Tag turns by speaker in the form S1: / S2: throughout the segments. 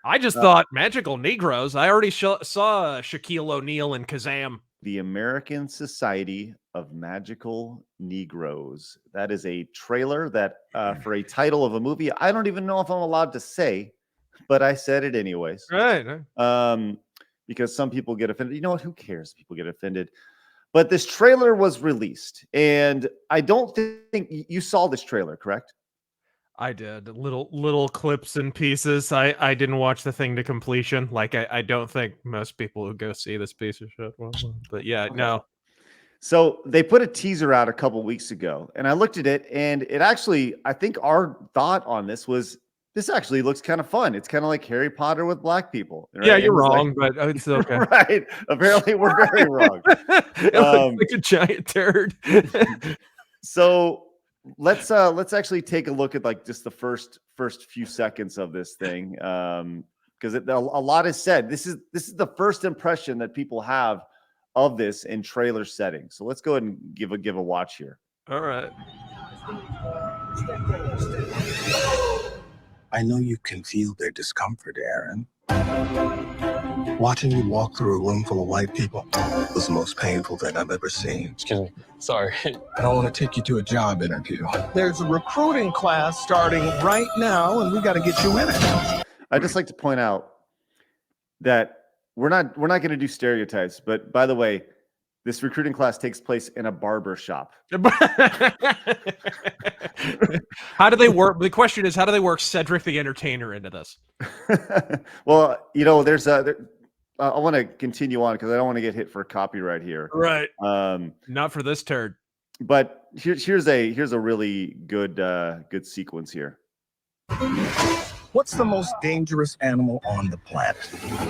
S1: I just thought magical Negroes. I already saw Shaquille O'Neal and Kazam.
S2: The American Society of Magical Negroes. That is a trailer that for a title of a movie I don't even know if I'm allowed to say, but I said it anyways.
S1: Right.
S2: Because some people get offended. You know what? Who cares? People get offended. But this trailer was released, and I don't think you saw this trailer, correct?
S1: I did little clips and pieces. I didn't watch the thing to completion. Like I don't think most people would go see this piece of shit. But yeah,
S2: Okay.
S1: no.
S2: So they put a teaser out a couple weeks ago, and I looked at it, and it actually, I think our thought on this was, this actually looks kind of fun. It's kind of like Harry Potter with black people. Right?
S1: Yeah, you're wrong, but it's okay.
S2: Right. Apparently, we're very wrong.
S1: It looks like a giant turd.
S2: So let's actually take a look at like just the first few seconds of this thing, because a lot is said. This is the first impression that people have of this in trailer settings. So let's go ahead and give a watch here.
S1: All right.
S3: I know you can feel their discomfort, Aaron. Watching you walk through a room full of white people was the most painful thing I've ever seen.
S4: Excuse me. Sorry.
S3: I don't want to take you to a job interview. There's a recruiting class starting right now, and we got to get you in it.
S2: I'd just like to point out that we're not going to do stereotypes, but by the way, this recruiting class takes place in a barber shop.
S1: How do they work? The question is, how do they work Cedric the Entertainer into this?
S2: Well, you know, there's I want to continue on because I don't want to get hit for copyright here.
S1: Right. Not for this turd.
S2: But here's a really good sequence here.
S3: What's the most dangerous animal on the planet?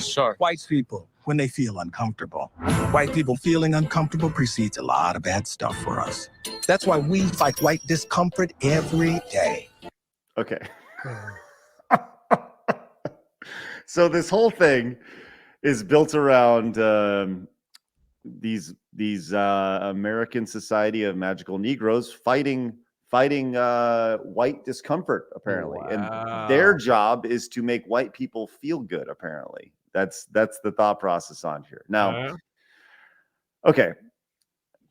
S4: Shark.
S3: White people, when they feel uncomfortable. White people feeling uncomfortable precedes a lot of bad stuff for us. That's why we fight white discomfort every day.
S2: Okay. So this whole thing is built around these American Society of Magical Negroes fighting white discomfort, apparently.
S1: Wow.
S2: And their job is to make white people feel good, apparently. That's the thought process on here. Now, okay,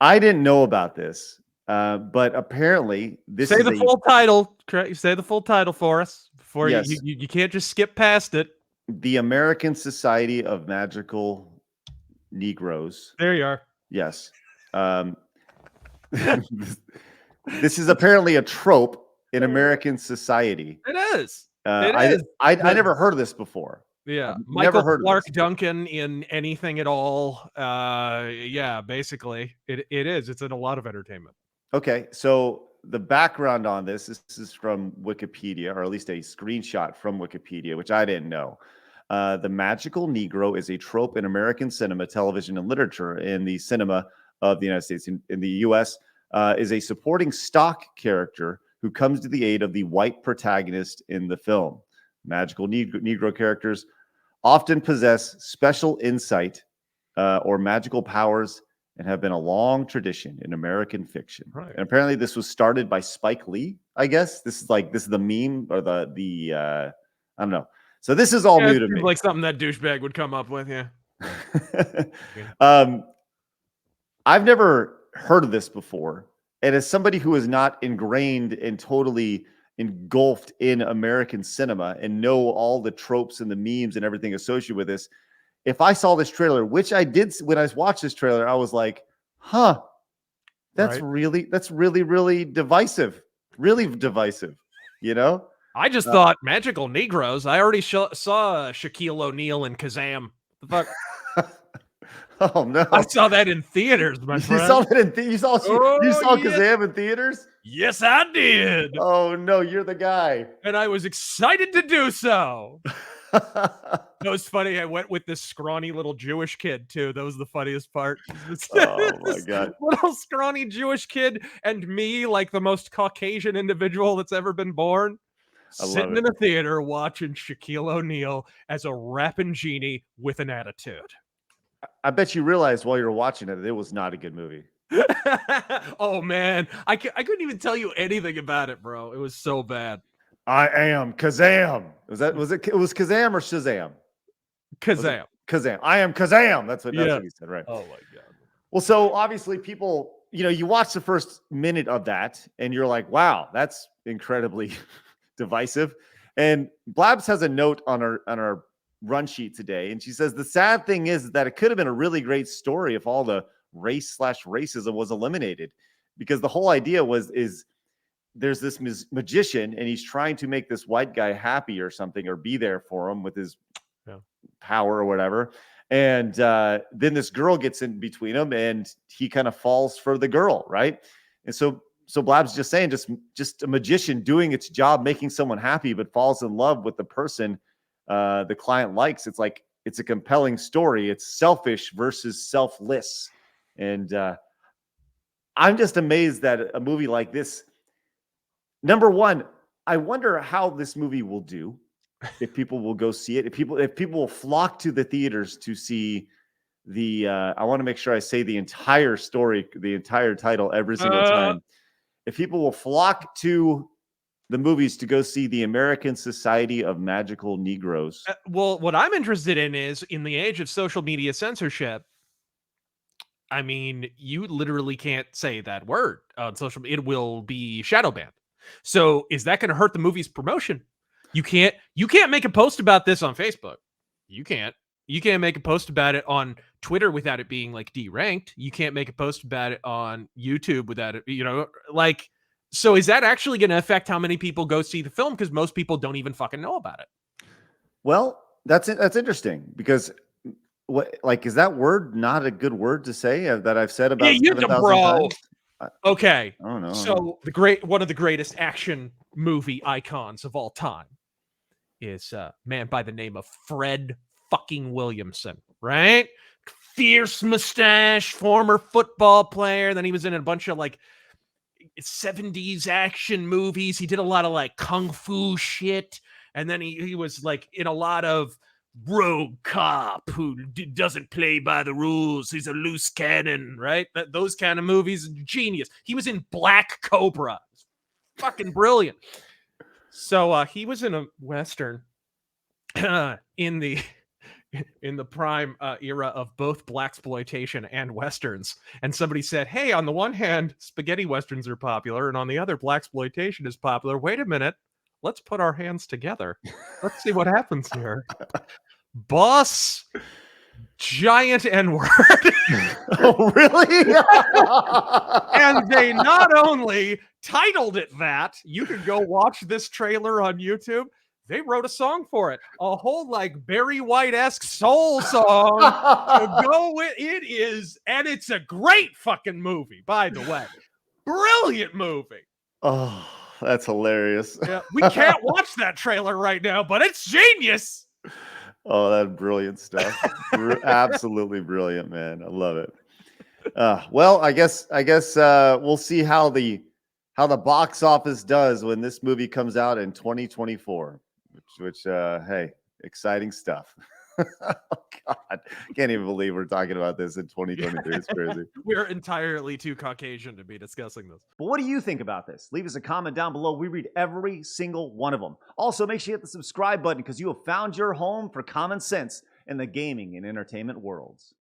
S2: I didn't know about this, but apparently this
S1: Say
S2: is
S1: the full title. Say the full title for us before you can't just skip past it.
S2: The American Society of Magical Negroes.
S1: There you are.
S2: Yes. This is apparently a trope in American society.
S1: It is. I
S2: never heard of this before.
S1: Yeah.
S2: I've
S1: Michael
S2: never heard
S1: Clark
S2: of this.
S1: Duncan in anything at all. Yeah, basically. It is. It's in a lot of entertainment.
S2: Okay, so the background on this is from Wikipedia, or at least a screenshot from Wikipedia, which I didn't know. The magical Negro is a trope in American cinema, television, and literature. In the cinema of the United States, in the U.S., is a supporting stock character who comes to the aid of the white protagonist in the film. Magical Negro characters often possess special insight or magical powers and have been a long tradition in American fiction.
S1: Right.
S2: And apparently this was started by Spike Lee, I guess. This is the meme or the I don't know. So this is all new to me.
S1: Like something that douchebag would come up with, yeah.
S2: I've never heard of this before. And as somebody who is not ingrained and totally engulfed in American cinema and know all the tropes and the memes and everything associated with this, if I saw this trailer, which I did when I watched this trailer, I was like, huh, that's really divisive. Really divisive, you know?
S1: I just thought magical Negroes. I already saw Shaquille O'Neal and Kazam. The fuck?
S2: Oh no!
S1: I saw that in theaters, my friend.
S2: You saw that you saw Kazam in theaters?
S1: Yes, I did.
S2: Oh no, you're the guy.
S1: And I was excited to do so. That was funny. I went with this scrawny little Jewish kid too. That was the funniest part.
S2: Oh my god!
S1: Little scrawny Jewish kid and me, like the most Caucasian individual that's ever been born, sitting in a theater watching Shaquille O'Neal as a rapping genie with an attitude.
S2: I bet you realized while you were watching it was not a good movie.
S1: Oh man, I couldn't even tell you anything about it, bro. It was so bad.
S2: I am Kazam. Was it Kazam or Shazam?
S1: Kazam.
S2: Kazam. I am Kazam. That's what he said, right?
S1: Oh my god.
S2: Well, so obviously people, you watch the first minute of that and you're like, wow, that's incredibly divisive. And Blabs has a note on our run sheet today, and she says the sad thing is that it could have been a really great story if all the race/racism was eliminated, because the whole idea is there's this magician and he's trying to make this white guy happy or something, or be there for him with his power or whatever. And then this girl gets in between them and he kind of falls for the girl, right? And so Blab's just saying, just a magician doing its job, making someone happy, but falls in love with the person the client likes. It's like, it's a compelling story. It's selfish versus selfless. And I'm just amazed that a movie like this, number one, I wonder how this movie will do, if people will go see it, if people will flock to the theaters to see the I want to make sure I say the entire story, the entire title every single time. If people will flock to the movies to go see the American Society of Magical Negroes.
S1: Well, what I'm interested in is, in the age of social media censorship, I mean, you literally can't say that word on social media. It will be shadow banned. So is that going to hurt the movie's promotion? You can't make a post about this on Facebook. You can't make a post about it on Twitter without it being like deranked. You can't make a post about it on YouTube without it, like, so is that actually going to affect how many people go see the film? Because most people don't even fucking know about it.
S2: Well, that's interesting, because is that word not a good word to say that I've said about 7,000 times?
S1: Okay.
S2: I don't know.
S1: So one of the greatest action movie icons of all time is a man by the name of Fred fucking Williamson, right? Fierce mustache, former football player. Then he was in a bunch of like 70s action movies. He did a lot of like kung fu shit. And then he was like in a lot of rogue cop who doesn't play by the rules. He's a loose cannon, right? Those kind of movies. Genius. He was in Black Cobra. Fucking brilliant. So he was in a Western in the prime era of both blaxploitation and Westerns. And somebody said, hey, on the one hand, spaghetti Westerns are popular, and on the other, blaxploitation is popular. Wait a minute. Let's put our hands together. Let's see what happens here. Boss, giant N-word.
S2: Oh, really?
S1: And they not only titled it that, you can go watch this trailer on YouTube. They wrote a song for it, a whole like Barry White-esque soul song to go with it is, and it's a great fucking movie, by the way. Brilliant movie.
S2: Oh, that's hilarious.
S1: Yeah, we can't watch that trailer right now, but it's genius.
S2: Oh, that's brilliant stuff. Absolutely brilliant, man. I love it. Well, I guess we'll see how the box office does when this movie comes out in 2024. Which hey, exciting stuff. Oh God, can't even believe we're talking about this in 2023. It's crazy.
S1: We're entirely too Caucasian to be discussing this.
S2: But what do you think about this? Leave us a comment down below. We read every single one of them. Also, make sure you hit the subscribe button, because you have found your home for common sense in the gaming and entertainment worlds.